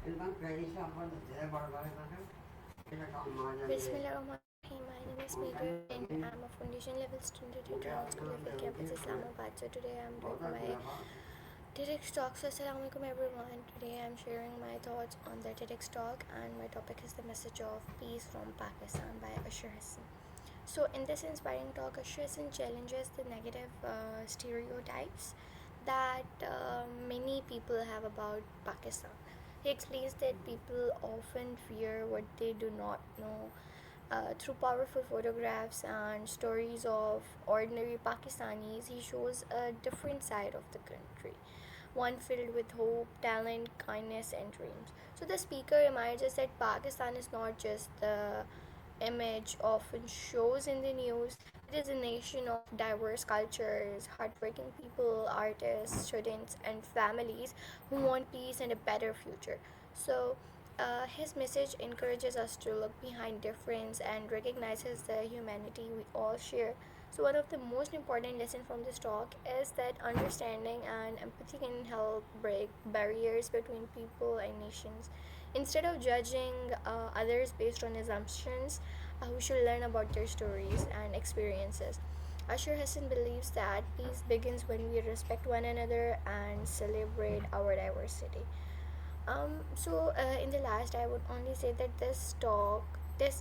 Bismillahirrahmanirrahim. My name is Meghra and I'm a foundation level student at International School of Campus Islamabad. So today I'm doing my TEDx Talk. So Assalamualaikum everyone. Today I'm sharing my thoughts on the TEDx Talk and my topic is the message of peace from Pakistan by Asher Hasan. So in this inspiring talk, Asher Hasan challenges the negative stereotypes that many people have about Pakistan. He explains that people often fear what they do not know. Through powerful photographs and stories of ordinary Pakistanis, he shows a different side of the country, one filled with hope, talent, kindness, and dreams. So the speaker reminds us that Pakistan is not just the image often shows in the news. It is a nation of diverse cultures, hardworking people, artists, students, and families who want peace and a better future. So, his message encourages us to look behind difference and recognizes the humanity we all share. So, one of the most important lessons from this talk is that understanding and empathy can help break barriers between people and nations. Instead of judging others based on assumptions, we should learn about their stories and experiences. Asher Hassan believes that peace begins when we respect one another and celebrate our diversity. In the last, I would only say that this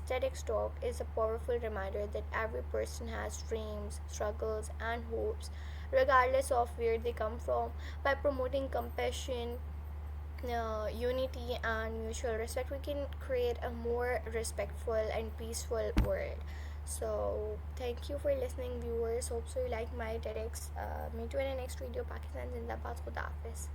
TEDx talk is a powerful reminder that every person has dreams, struggles, and hopes, regardless of where they come from. By promoting compassion, unity, and mutual respect, we can create a more respectful and peaceful world. So, thank you for listening, viewers. Hope so you like my TEDx. Meet you in the next video. Pakistan Zindabad. Khuda Hafiz.